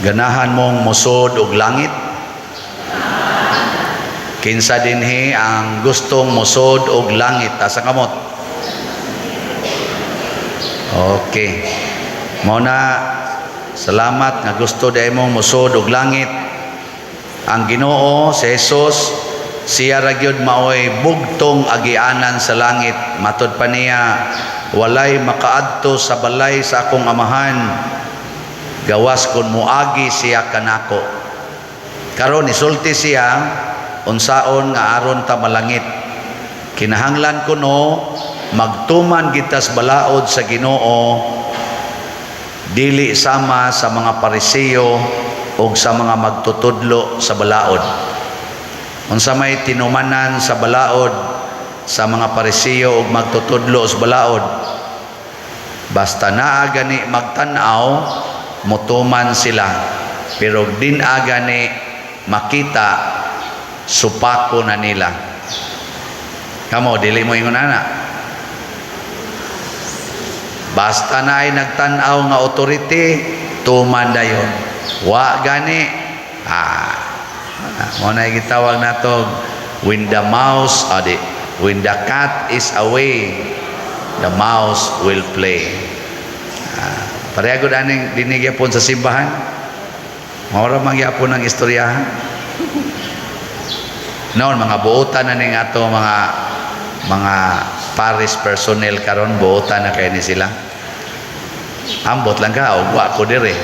Ganahan mong musod og langit? Kinsa dinhi ang gustong musod og langit? Asa kamot? Okay. Muna, salamat nga gusto day mong musod og langit. Ang Ginoo si Jesus, siya ra gyud maoy bugtong agianan sa langit. Matod pa niya, walay makaadto sa balay sa akong amahan gawas kun muagi siya kanako. Karon isulti siya unsaon nga aron ta malangit. Kinahanglan kuno magtuman gitas balaod sa Ginoo, dili sama sa mga Pariseo o sa mga magtutudlo sa balaod. Unsa may tinumanan sa balaod sa mga Pariseo o magtutudlo sa balaod, basta naa gani magtan-aw, mutuman sila, pero din agani makita, supako na nila. Kamo dili mo ingon ana, basta na ay nagtan-aw nga authority, tuman dayon. Wa gani mo na gitawag nato, when the cat is away, the mouse will play. Pareha gud aning dinigyapon sa simbahan. Maura mangyapon ng istoryahan. Noon mga buotan na ning ato mga parish personnel karon, buotan na kay ni sila. Ambot lang ka og wa ko dire.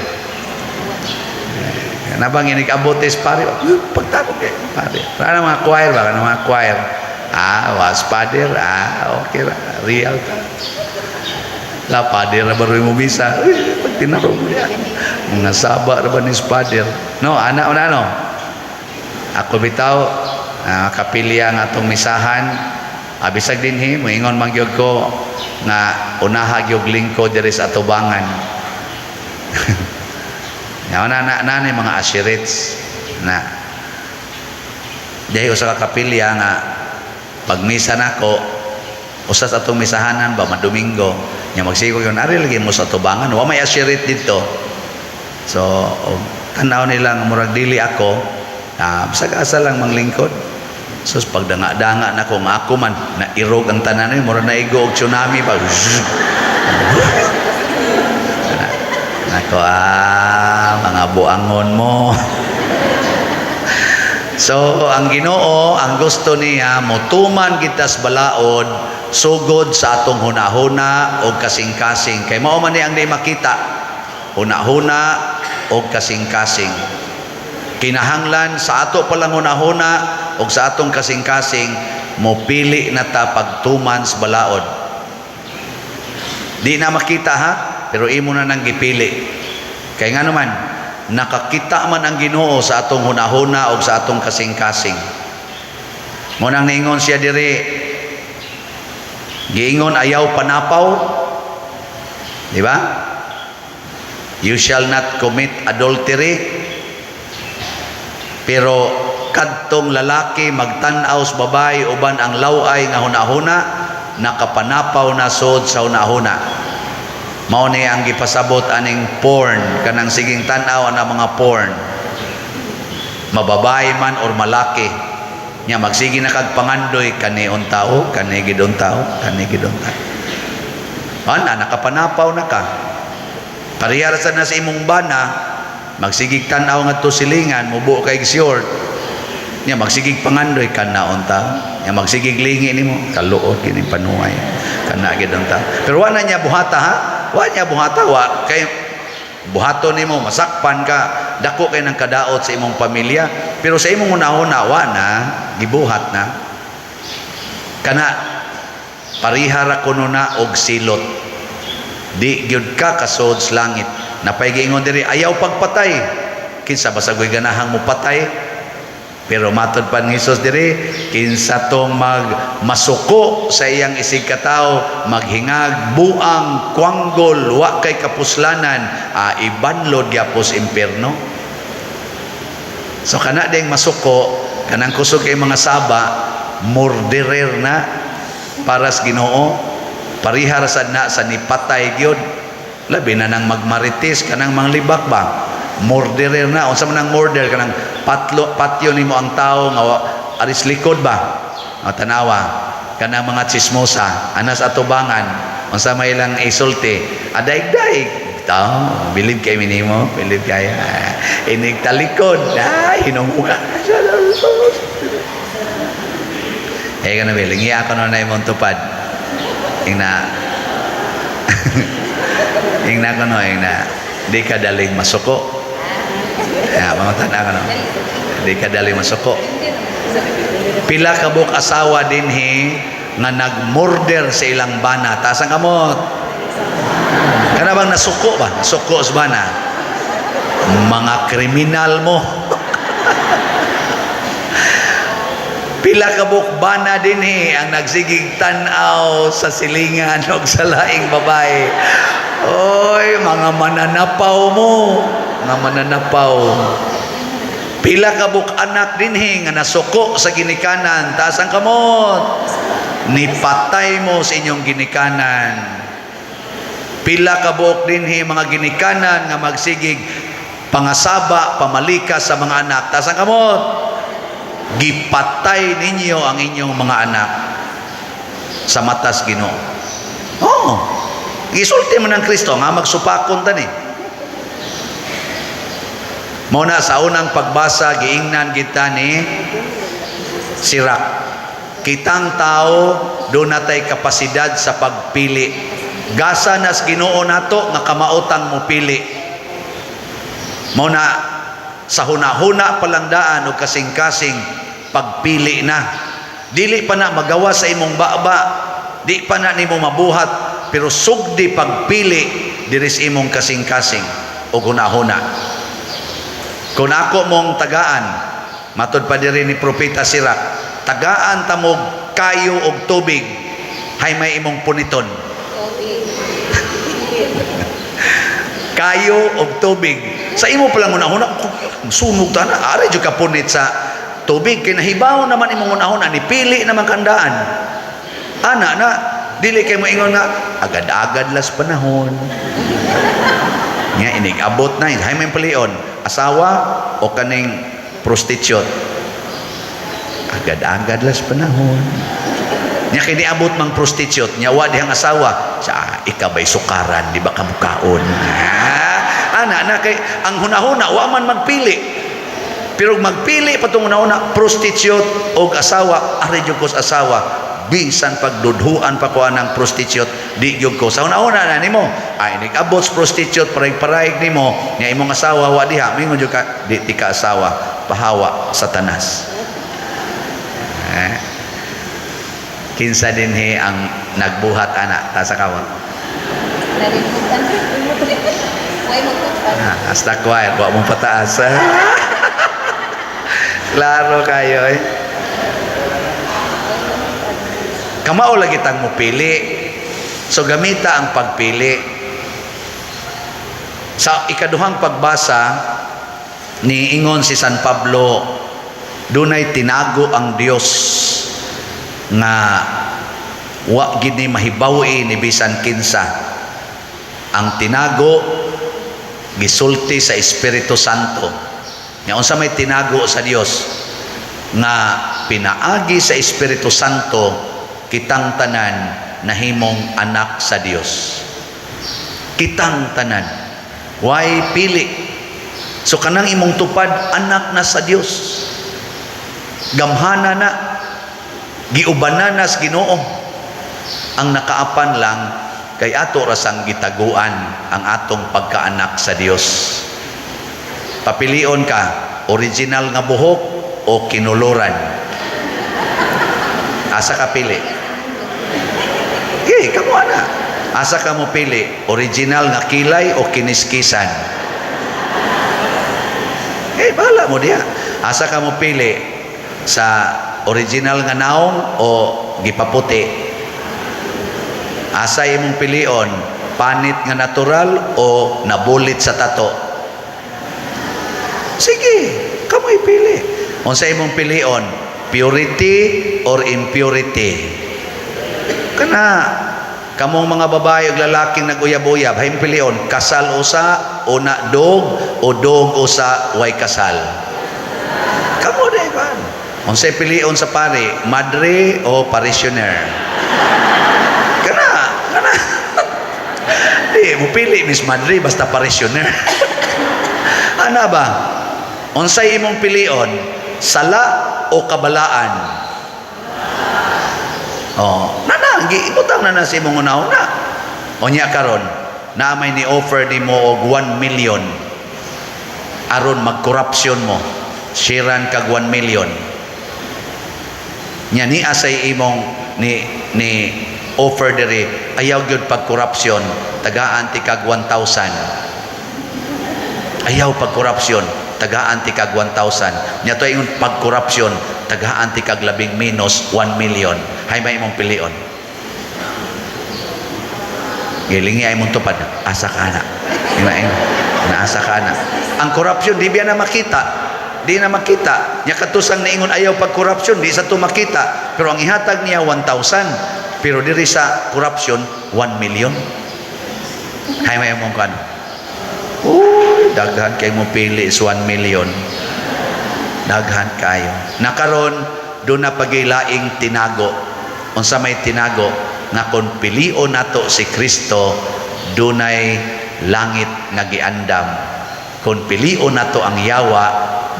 Nabang inig-abot is pare, pagtabog kay pare. Para mga choir ba, mga choir. Was pader, okay ra, real ka. La pader na baroy mo bisa. Pag tinarong mo yan. Mga saba na ba ni pader? No, anak o no? Ako bitaw, kapilya nga itong misahan. Abisag din moingon mangyog ko nga unahag yung lingkod diri sa atubangan. Na mga ashirits na dahil usa ka kapilya nga pagmisa nako, usas atong misahanan ba madomingo nya magsigo yon ari lagi mo sa tubangan, wa may ashirit dito. So tanaw nila nga murag dili ako, bisag asa lang manglingkod. So pagdanga-danga nako nga ako man nairog ang tanan ni murag naigo og tsunami pa. Nako mga buangon mo. So ang Ginoo, ang gusto niya mutuman kitas balaod sugod sa atong hunahuna o kasing-kasing. Kay mao man ni ang di makita, hunahuna o kasing-kasing. Kinahanglan sa ato palang hunahuna o sa atong kasing-kasing, mopili na ta pagtuman sa balaod. Di na makita ha, pero imo na nang gipili. Kay nga naman, nakakita man ang Ginoo sa atong hunahuna o sa atong kasing-kasing. Munang niingon siya diri, giingon ayaw panapaw, di ba? You shall not commit adultery. Pero kadtong lalaki magtan-aw sa babae uban ang laway nga hunahuna, nakapanapaw na sod sa hunahuna. Mao ni ang gipasabot aning porn, kanang siging tan-aw ana mga porn, mababae man or malaki nya magsige na kag pangandoy kani untao, kani gidon tao, kani gidon tao. Ana nakapanapaw na ka. Parihar sa na sa imong bana, magsigig tan-aw ngadto silingan, mubo kay short. Nya magsigig pangandoy kana untao, nya magsigig lingi nimo, kaluot kini panuway. Kana gidon tao. Pero wala niya buhata ha. Wa niya buhata, wa kay buhaton nimo masakpan ka, dako kay nang kadaot sa imong pamilya, pero sa imong una-una wa na gibuhat na. Kana parihara kuno na og silot. Di gyud ka kasod sa langit. Napay giingon diri ayaw pagpatay. Kinsa basagoy ganahang mo patay? Pero matod pa ni Jesus diri, kinsa tong masuko sa iyang isig katao, maghingag buang kwanggol wa kay kapuslanan, ibanlod gyapos impierno. So kana ding masuko, kanang kusog kay mga saba, murderer na para sa Ginoo, parihar sad na sa nipatay gyud. Labi na nang magmaritis kanang manglibak ba. murderer na. Unsa man ang murder kanang patyo nimo ang tao nga aris likod ba? Tanawa kanang mga chismosa, anas atubangan, unsa may ilang isulti, adaig-daig. Bilib kay minimo, bilib kay inig talikod, hinunguha. Kana biling iya ako na imong tupad. Ingna ingna ko no, ingna di ka daling masuko. Mga tanda ko no. Di ka daling masuko. Pila ka buk asawa dinhi nga nagmurder sa ilang bana. Tasang kamot. Kana bang nasuko ba? Nasuko sa bana. Mga kriminal mo. Pila ka buk bana dinhi ang nagsigig tan-aw sa silingan og sa laing babae. Oy, mga mananapaw mo. Mga mananapaw. Pila ka buk anak dinhi nga nasuko sa ginikanan. Taas ang kamot. Nipatay mo sa inyong ginikanan. Pila ka buok dinhi mga ginikanan nga magsigig pangasaba, pamalikas sa mga anak. Taas ang kamot. Gipatay ninyo ang inyong mga anak sa matas Ginoo. Gisulti man ng Kristo nga magsupakon tani. Muna sa unang pagbasa giingnan kita ni Sirak. Kitang tao doon natay kapasidad sa pagpili. Gasa nas Ginoo nato nga kamautang mo pili. Muna sa huna-huna palandaan o kasing-kasing pagpili na. Dili pa na magawa sa imong baba, di pa na nimo mabuhat, pero sugdi pagpili diri sa imong kasing-kasing o huna-huna. Kung ako mong tagaan, matud pa diri ni Propeta Sirak, tagaan tamog kayo og tubig, hay may imong puniton. Kayo og tubig. Sa imo pa lang una-una, sunog ta na, ari jud ka punit sa tubig. Kinahibaw naman imong una-una, nipili naman kandaan. Ana na, dili kay mo ingon nga, agad-agad las panahon. Nga, inig-abot na, hay may palion, asawa o kaning prostitute. Agad-agad las panahon. Nya kini abot mang prostitute, nyawa dihang asawa, sa ikabay sukaran, di ba kamukaon. Ana na kay ang hunahuna wa man magpili. Pero magpili patong hunahuna prostitute og asawa, ari jud ko sa asawa. Bisan pagdudhuan pa ko anang prostitute, di jud ko sa hunahuna na nimo. Ay nigabot prostitute paray-paray nimo, nya imong asawa wa diha, mingon jud ka di ka asawa, pahawa Satanas. Kinsa dinhi ang nagbuhat anak ta sa kawat. Hasta quiet, wa mo pataas. Klaro kayo eh. Kamao lagi tang mo pili. So gamita ang pagpili. Sa ikaduhang pagbasa ni ingon si San Pablo, dunay tinago ang Dios nga wa gid ni mahibawi ni bisan kinsa. Ang tinago gisulti sa Espiritu Santo. Nya unsa may tinago sa Dios nga pinaagi sa Espiritu Santo, kitang tanan nahimong anak sa Dios. Kitang tanan way pili. So kanang imong tupad anak na sa Dios. Gamhana na, giubanan na sa Ginoo. Ang nakaapan lang kay ato rasang gitaguan ang atong pagkaanak sa Dios. Papilion ka, original nga buhok o kinuluran. Asa ka pili? Kamo ana. Asa ka mo pili? Original nga kilay o kiniskisan? Bahala mo diya. Asa ka mo pili? Sa original nga naong o gipaputi? Asa imong pilion? Panit nga natural o nabulit sa tato? Sige, kamoy pili. Unsa imong pilion? Purity or impurity? Kana Kamong mga babae ug lalaking naguyab-uyab, hayong pilion, kasal usa, una dog, o dog usa, way kasal. Kamo na iban. Unsay pilion sa pari, madre o parishioner? Kana. Di mo pili Miss Madre basta parishioner. Ana ba? Unsay imong pilion, sala o kabalaan? Oh, giibutang na sa imong una-una. Unya karon, na may ni-offer nimo og 1 million aron mag-corruption mo. Shiran kag 1 million. Nya ni asay imong ni offer diri, ayaw gyud pag-corruption, tagaan ti kag 1,000. Ayaw pag-corruption, tagaan ti kag 1,000. Nya to yung pag-corruption, tagaan ti kag labing minus 1 million. Hay may imong pilion. Gilingi ay mong tupad, asa ka na. Naasa ka na. Ang corruption, di biya na makita. Di na makita. Nya katusang niingon ayaw pag-corruption, di sa to makita. Pero ang ihatag niya, 1,000. Pero diri sa corruption, 1 million. Hay may mong kan. Uy, daghan kayo mo pili is 1 million. Daghan kayo. Nakaron, doon na pagilaing tinago. Unsa may tinago, nga kung pilion nato si Kristo, dunay langit nga giandam. Kung pilion nato ang yawa,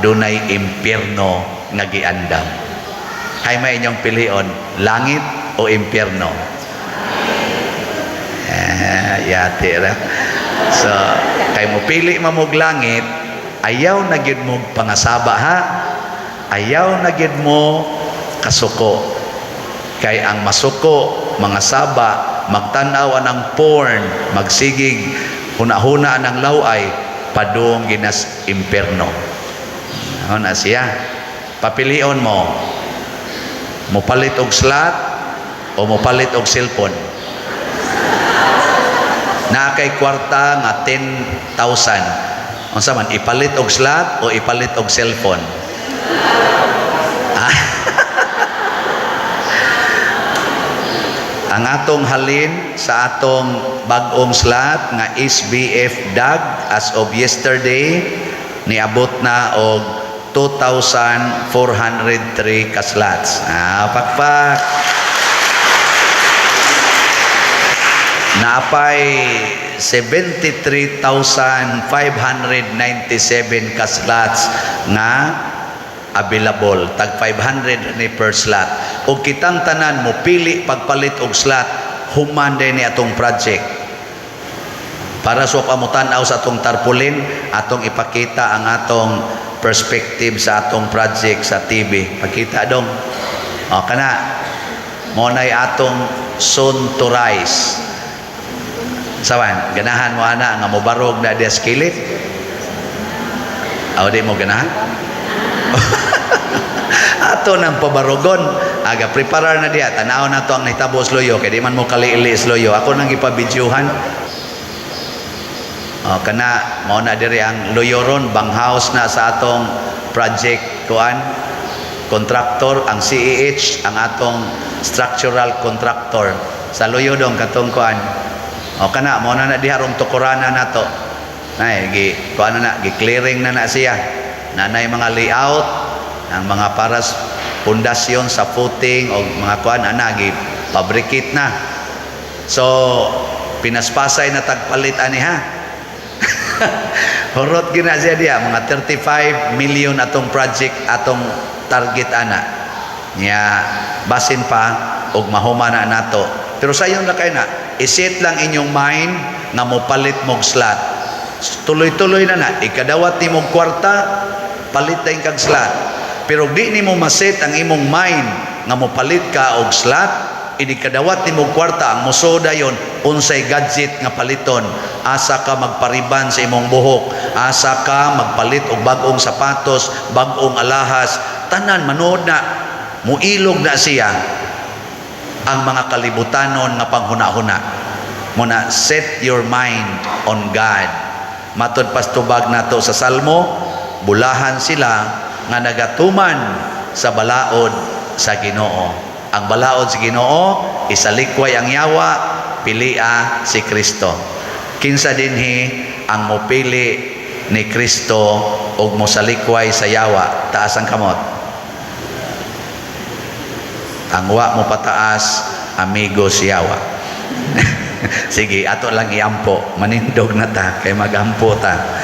dunay impierno nga giandam. Hay may inyong pilion, langit o impierno? Yate ra. So, kay mo pili mamog langit, ayaw na gyud mo pangasaba ha. Ayaw na gyud mo kasuko. Kay ang masuko, mga saba, magtanaw ng porn, magsigig, huna-huna ng laway, padung ginas imperno. Ano na siya? Papilion mo, mupalit og slot o mupalit og cellphone. Na kay kwarta nga 10,000. Unsa man, ipalit og slot o ipalit og cellphone? Ang atong halin sa atong bag-ong slot nga SBF DAG as of yesterday niabot na og 2,403 ka slots. Pakpak. Naapay 73,597 ka slots nga available, tag 500 ni per slot. O kitang tanan mo pili pagpalit og slot, human din ni atong project. Para sa pamutanaw sa atong tarpaulin, atong ipakita ang atong perspective sa atong project sa TV. Pakita dong. O kana, mo na'y atong soon to rise. Sawan, ganahan mo ana nga mobarog na dia skillet? Aw di mo ganahan? Ato nang pabarogon, aga preparar na diya, tanaw na to ang nahitabo sa loyo, kaya di man mo kaliili sa loyo. Ako nang ipabidyuhan. Kana, mao na diri ang loyo ron, bang house na sa atong project kuan, contractor, ang CEH, ang atong structural contractor. Sa loyo dong katong kuan. Kana, mao na diha rong tukurana na to. Nay, kuan na, gi-clearing na siya. Nanay mga layout, ang mga paras pundasyon sa footing o mga kuan anagi fabricate na. So pinaspasay na tagpalit ani ha. Horot gina siya dia mga 35 million atong project atong target ana. Nya basin pa og mahuma na nato. Pero sayon na kay na iset lang inyong mind nga mopalit mog slot. Tuloy-tuloy na ikadawat ni mog kwarta palit tayong kag slot. Pero di ni mo maset ang imong mind nga mopalit ka og slot, inikadawat ni mo kwarta ang musoda yon unsay gadget nga paliton. Asa ka magpariban sa imong buhok, asa ka magpalit og bag-ong sapatos, bag-ong alahas, tanan manood na, muilog na siya ang mga kalibutanon nga panghuna-huna. Muna set your mind on God. Matod pastubag nato sa Salmo, bulahan sila nga nagatuman sa balaod sa Ginoo. Ang balaod sa Ginoo, isalikway ang yawa, magpilia si Kristo. Kinsa dinhi ang mopili ni Kristo og mosalikway sa yawa, taas ang kamot. Ang wa mo pataas, amigo si yawa. Sige, ato lang iampo, manindog na ta kay magampo ta.